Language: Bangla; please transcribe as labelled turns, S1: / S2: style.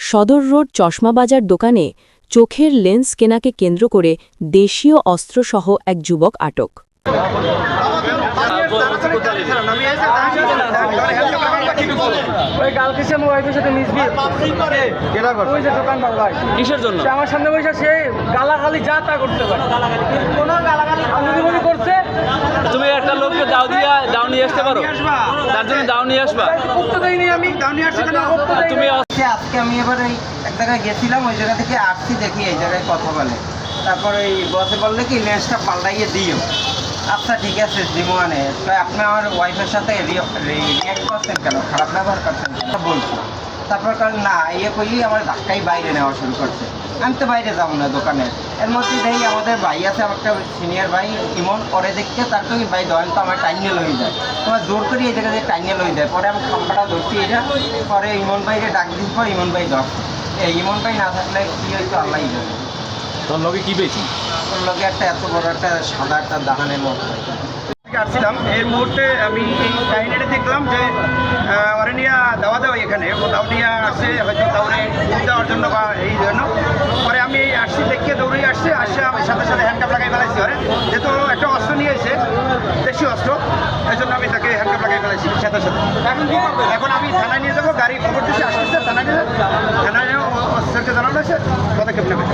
S1: সদর রোড চশমা বাজার দোকানে চোখের লেন্স কেনাকে কেন্দ্র করে দেশীয় অস্ত্রসহ এক যুবক আটক।
S2: কিসের জন্য
S3: আমার সামনে বসে সে গালাগালি যা তা করতে পারে, কোনো গালাগালি আলুদি করছে।
S2: তুমি একটা লোককে দাও নিয়ে আসতে পারো, তার জন্য দাও নিয়ে আসবা।
S3: করতে দেয়নি আমি, দাও নিয়ে আসছি কেন?
S2: তুমি
S4: আজকে আমি এবার ওই এক জায়গায় গেছিলাম, ওই জায়গা থেকে আসছি, দেখি এই জায়গায় কথা বলে। তারপর ওই বসে বললে কি লেন্সটা পাল্টাইয়ে দিও। আচ্ছা ঠিক আছে দিমো। মানে আপনি আমার ওয়াইফের সাথে রিয়াক্ট করছেন কেন, খারাপ ব্যবহার করছেন কেন বলছি। তারপর কারণ না কইলি আমার ধাক্কাই বাইরে নেওয়া শুরু করছে। আমি তো বাইরে যাবো না দোকানে। এর মধ্যে দেখি আমাদের ভাই আছে, আমার একটা সিনিয়র ভাই ইমন, পরে দেখতে তার তো ভাই দয়াল তো আমার টাইনিয়ে লই যায়, তোমার জোর করি এই জায়গায় টাইনিয়ে লই যায়। পরে আমি খাম্পাটা ধরছি এটা, পরে ইমন ভাইরে ডাক দিন, পর ইমন ভাই ধরছে। ইমন ভাই না থাকলে কী হয়তো আল্লাহ যাবে।
S2: তোর লোকে কি পেয়েছি?
S4: ওর লগে একটা এত বড় একটা সাদা একটা দাহানের মতো
S3: আসছিলাম, এই মুহূর্তে আমি এই কাহিনীটা দেখলাম যে ওরে নিয়ে দাওয়া দেওয়া এখানে ও দাও নিয়ে আসছে, হয়তো দৌড়ে দেওয়ার জন্য বা এই জন্য। পরে আমি আসছি, দেখে দৌড়ে আসছে আমি সাথে সাথে হ্যান্ডকাপ লাগাই ফেলাইছি। ওরে যেহেতু একটা অস্ত্র নিয়ে এসে, দেশি অস্ত্র, এই জন্য আমি তাকে হ্যান্ডকাপ লাগাই ফেলাইছি সাথে সাথে। এখন আমি থানায় নিয়ে যাবো, গাড়ি খবর দিচ্ছি, আসতেছে থানায় নিয়ে, থানায় অস্ত্রকে জানানো হয়েছে, পদক্ষেপ নেবে।